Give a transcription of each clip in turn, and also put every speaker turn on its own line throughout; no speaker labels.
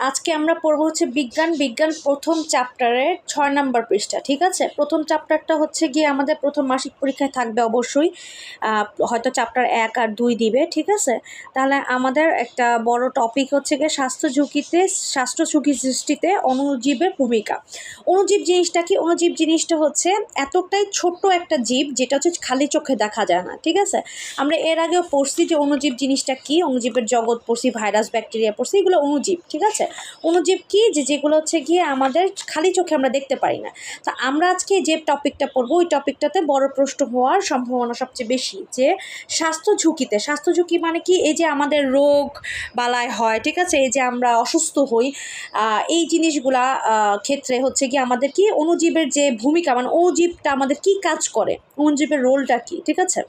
আজকে আমরা পড়বো হচ্ছে বিজ্ঞান প্রথম চ্যাপ্টারের 6 নম্বর পৃষ্ঠা। ঠিক আছে, প্রথম চ্যাপ্টারটা হচ্ছে গিয়ে আমাদের প্রথম মাসিক পরীক্ষায় থাকবে অবশ্যই। হয়তো চ্যাপ্টার 1 আর 2 দিবে। ঠিক আছে, তাহলে আমাদের একটা বড় টপিক হচ্ছে গিয়ে স্বাস্থ্য ঝুঁকি সৃষ্টিতে অণুজীবের ভূমিকা। অণুজীব জিনিসটা কি? অণুজীব জিনিসটা হচ্ছে এতটাই ছোট্ট একটা জীব যেটা হচ্ছে খালি চোখে দেখা যায় না। ঠিক আছে, আমরা এর আগেও পড়ছি যে অণুজীব জিনিসটা কি, অণুজীবের জগৎ পড়ছি, ভাইরাস ব্যাকটেরিয়া পড়ছি, এগুলো অণুজীব। ঠিক আছে, অণুজীব কি? যেগুলো হচ্ছে গিয়ে আমাদের খালি চোখে আমরা দেখতে পারি না। তো আমরা আজকে যে টপিকটা পড়বো ওই টপিকটাতে বড় প্রশ্ন হওয়ার সম্ভাবনা সবচেয়ে বেশি। যে স্বাস্থ্য ঝুঁকি মানে কি? এই যে আমাদের রোগ বালাই হয়, ঠিক আছে, এই যে আমরা অসুস্থ হই, এই জিনিসগুলা ক্ষেত্রে হচ্ছে কি আমাদের কি অণুজীবের যে ভূমিকা, মানে অণুজীবটা আমাদের কি কাজ করে, অণুজীবের রোলটা কি। ঠিক আছে,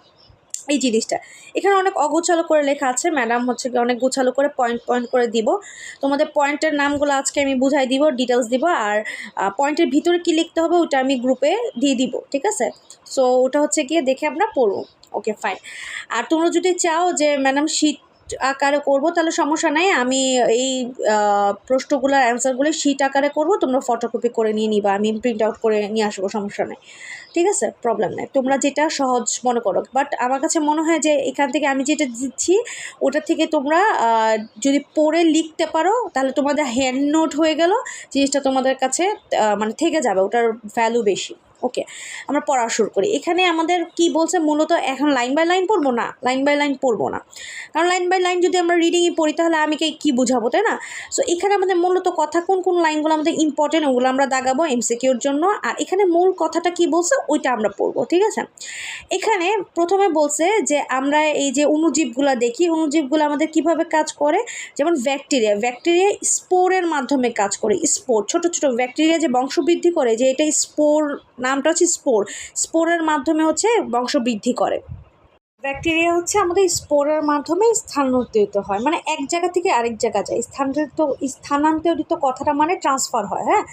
এই জিনিসটা এখানে অনেক অগোছালো করে লেখা আছে। ম্যাডাম হচ্ছে কি অনেক গোছালো করে পয়েন্ট করে দিব। তোমাদের পয়েন্টের নামগুলো আজকে আমি বুঝাই দিব, ডিটেলস দিব, আর পয়েন্টের ভিতরে কি লিখতে হবে ওটা আমি গ্রুপে দিয়ে দিব। ঠিক আছে, সো ওটা হচ্ছে গিয়ে দেখে আমরা পড়বো। ওকে, ফাইন। আর তোমরা যদি চাও যে ম্যাডাম শীট আকারে করব তাহলে সমস্যা নাই, আমি এই প্রশ্নগুলোর অ্যান্সারগুলি শীট আকারে করব, তোমরা ফটোকপি করে নিয়ে নিবা, আমি প্রিন্ট আউট করে নিয়ে আসবো, সমস্যা নেই। ঠিক আছে, প্রবলেম নেই, তোমরা যেটা সহজ মনে করো। বাট আমার কাছে মনে হয় যে এখান থেকে আমি যেটা দিচ্ছি ওটা থেকে তোমরা যদি পড়ে লিখতে পারো তাহলে তোমাদের হ্যান্ড নোট হয়ে গেল, জিনিসটা তোমাদের কাছে মানে থেকে যাবে, ওটার ভ্যালু বেশি। ওকে, আমরা পড়া শুরু করি। এখানে আমাদের কি বলছে মূলত, এখন লাইন বাই লাইন পড়বো না, লাইন বাই লাইন পড়বো না, কারণ লাইন বাই লাইন যদি আমরা রিডিংয়ে পড়ি তাহলে আমি কি বুঝাবো, তাই না? সো এখানে আমাদের মূলত কথা কোন লাইনগুলো আমাদের ইম্পর্টেন্ট ওগুলো আমরা দাগাবো এমসিকিউর জন্য। আর এখানে মূল কথাটা কি বলছে ওইটা আমরা পড়বো। ঠিক আছে, এখানে প্রথমে বলছে যে আমরা এই যে অণুজীবগুলো দেখি, অণুজীবগুলো আমাদের কিভাবে কাজ করে। যেমন ব্যাকটেরিয়া স্পোরের মাধ্যমে কাজ করে। স্পোর, ছোট ছোট ব্যাকটেরিয়া যে বংশবৃদ্ধি করে, যে এটা স্পোর, নামটা হচ্ছে স্পোরের মাধ্যমে হচ্ছে বংশবৃদ্ধি করে। ব্যাকটেরিয়া হচ্ছে আমাদের স্পোরের মাধ্যমে স্থানান্তরিত হয়, মানে এক জায়গা থেকে আরেক জায়গা যায়। স্থানান্তরিত কথাটা মানে ট্রান্সফার হয়। হ্যাঁ,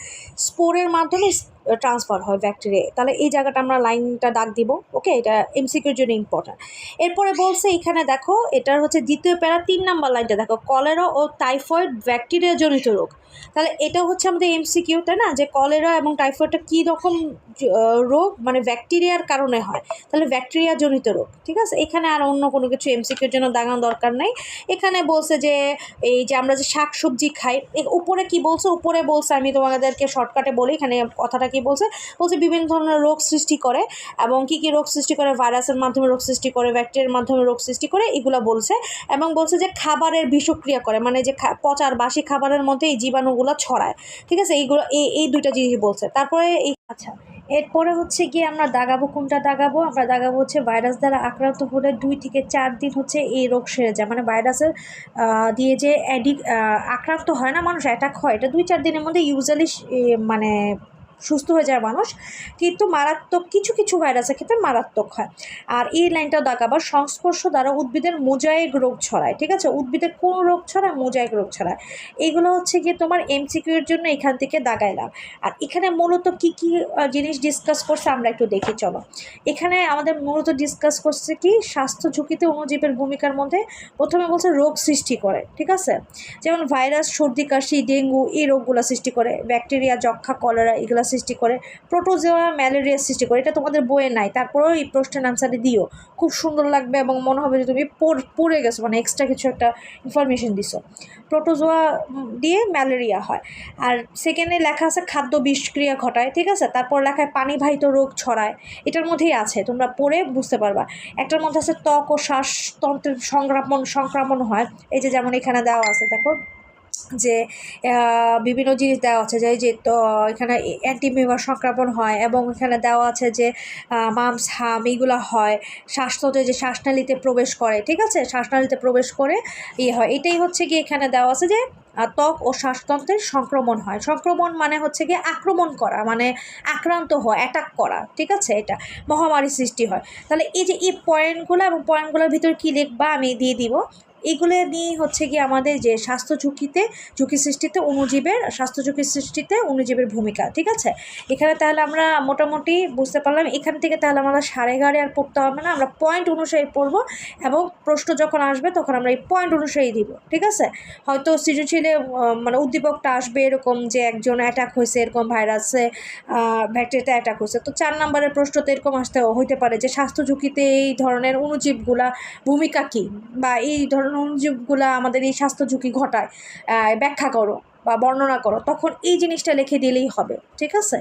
স্পোরের মাধ্যমে ট্রান্সফার হয় ব্যাকটেরিয়া। তাহলে এই জায়গাটা আমরা লাইনটা দাগ দিব। ওকে, এটা এমসিকিউর জন্য ইম্পর্ট্যান্ট। এরপরে বলছে এখানে দেখো, এটার হচ্ছে দ্বিতীয় প্যারা 3 নম্বর লাইনটা দেখো, কলেরা ও টাইফয়েড ব্যাকটেরিয়া জনিত রোগ। তাহলে এটা হচ্ছে আমাদের এমসিকিউ, তাই না? যে কলেরা এবং টাইফয়েডটা কী রকম রোগ, মানে ব্যাকটেরিয়ার কারণে হয়, তাহলে ব্যাকটেরিয়া জনিত রোগ। ঠিক আছে, এখানে আর অন্য কোনো কিছু এমসিকিউর জন্য দাগানো দরকার নেই। এখানে বলছে যে এই যে আমরা যে শাক সবজি খাই, উপরে কি বলছে, উপরে বলছে, আমি তোমাদেরকে শর্টকাটে বলি, এখানে কথাটা কি বলছে বিভিন্ন ধরনের রোগ সৃষ্টি করে, এবং কি রোগ সৃষ্টি করে, ভাইরাসের মাধ্যমে রোগ সৃষ্টি করে, ব্যাকটেরিয়ার মাধ্যমে রোগ সৃষ্টি করে, এগুলো বলছে। এবং বলছে যে খাবারের বিষক্রিয়া করে, মানে যে পচার বাসি খাবারের মধ্যে এই জীবাণুগুলো ছড়ায়। ঠিক আছে, এইগুলো এই দুইটা জিনিস বলছে। তারপরে আচ্ছা, এরপরে হচ্ছে গিয়ে আমরা দাগাবো, কোনটা দাগাবো? আমরা দাগাবো হচ্ছে ভাইরাস দ্বারা আক্রান্ত হলে 2 থেকে 4 দিন হচ্ছে এই রোগ সেরে যায়। মানে ভাইরাসের দিয়ে যে আক্রান্ত হয় না মানুষ, অ্যাটাক হয়, এটা 2-4 দিনের মধ্যে ইউজুয়ালি মানে সুস্থ হয়ে যায় মানুষ, কিন্তু মারাত্মক কিছু ভাইরাসের ক্ষেত্রে মারাত্মক হয়। আর এই লাইনটাও দাগাবার, সংস্পর্শ দ্বারা উদ্ভিদের মোজাইক রোগ ছড়ায়। ঠিক আছে, উদ্ভিদের কোন রোগ ছড়ায়? মোজাইক রোগ ছড়ায়। এইগুলো হচ্ছে গিয়ে তোমার এমসিকিউর জন্য এখান থেকে দাগাইলাম। আর এখানে মূলত কি জিনিস ডিসকাস করছে আমরা একটু দেখি, চলো। এখানে আমাদের মূলত ডিসকাস করছে কি স্বাস্থ্য ঝুঁকিতে অণুজীবের ভূমিকার মধ্যে। প্রথমে বলছে রোগ সৃষ্টি করে। ঠিক আছে, যেমন ভাইরাস, সর্দি কাশি, ডেঙ্গু, এই রোগগুলো সৃষ্টি করে। ব্যাকটেরিয়া, যক্ষা, কলেরা এগুলো সৃষ্টি করে। প্রোটোজোয়া ম্যালেরিয়া সৃষ্টি করে। এটা তোমাদের বইয়ে নাই, তারপরেও এই প্রশ্নের আনসারে দিও, খুব সুন্দর লাগবে এবং মনে হবে যে তুমি পড়ে গেছো, মানে এক্সট্রা কিছু একটা ইনফরমেশন দিছো। প্রোটোজোয়া দিয়ে ম্যালেরিয়া হয়। আর সেকেন্ডে লেখা আছে খাদ্য বিষক্রিয়া ঘটায়। ঠিক আছে, তারপর লেখায় পানিবাহিত রোগ ছড়ায়, এটার মধ্যেই আছে, তোমরা পড়ে বুঝতে পারবা। একটার মধ্যে আছে ত্বক ও শ্বাসতন্ত্রের সংক্রমণ হয়। এই যে যেমন এখানে দেওয়া আছে, দেখো যে বিভিন্ন জিনিস দেওয়া আছে, যে তো এখানে অ্যান্টিমিউবার সংক্রমণ হয়, এবং এখানে দেওয়া আছে যে মামস, হাম এগুলো হয়। শ্বাসতন্ত্রে যে শ্বাসনালীতে প্রবেশ করে, ঠিক আছে, শ্বাসনালীতে প্রবেশ করে হয়। এটাই হচ্ছে কি এখানে দেওয়া আছে যে ত্বক ও শ্বাসতন্ত্রের সংক্রমণ হয়। সংক্রমণ মানে হচ্ছে গিয়ে আক্রমণ করা, মানে আক্রান্ত হওয়া, অ্যাটাক করা। ঠিক আছে, এটা মহামারী সৃষ্টি হয়। তাহলে এই যে এই পয়েন্টগুলো এবং পয়েন্টগুলোর ভিতরে কী লিখবা আমি দিয়ে দিব। এইগুলো নিয়েই হচ্ছে গিয়ে আমাদের যে স্বাস্থ্য ঝুঁকি সৃষ্টিতে অণুজীবের স্বাস্থ্য ঝুঁকি সৃষ্টিতে অণুজীবের ভূমিকা। ঠিক আছে, এখানে তাহলে আমরা মোটামুটি বুঝতে পারলাম। এখান থেকে তাহলে আমাদের সাড়ে গাড়ে আর পড়তে হবে না, আমরা পয়েন্ট অনুসারে পড়বো এবং প্রশ্ন যখন আসবে তখন আমরা এই পয়েন্ট অনুসারেই দিব। ঠিক আছে, হয়তো সৃজনশীলে মানে উদ্দীপকটা আসবে এরকম যে একজন অ্যাটাক হয়েছে, এরকম ভাইরাসে ব্যাকটেরিয়াতে অ্যাটাক হয়েছে, তো 4 নম্বরের প্রশ্ন তো এরকম আসতে হইতে পারে যে স্বাস্থ্য ঝুঁকিতে এই ধরনের অণুজীবগুলা ভূমিকা কী, বা এই ধরনের অণুজীবগুলা আমাদের এই স্বাস্থ্য ঝুঁকি ঘটায়, ব্যাখ্যা করো বা বর্ণনা করো, তখন এই জিনিসটা লিখে দিলেই হবে। ঠিক আছে,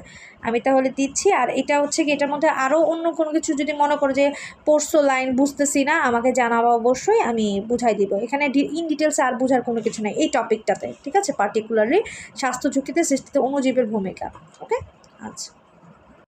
আমি তাহলে দিচ্ছি। আর এটা হচ্ছে কি, এটার মধ্যে আরও অন্য কোনো কিছু যদি মনে করো যে পড়ছো লাইন বুঝতেছি না, আমাকে জানাবো, অবশ্যই আমি বুঝাই দিব। এখানে ইন ডিটেলসে আর বোঝার কোনো কিছু নেই এই টপিকটাতে। ঠিক আছে, পার্টিকুলারলি স্বাস্থ্য ঝুঁকিতে সৃষ্টিতে অণুজীবের ভূমিকা। ওকে, আচ্ছা।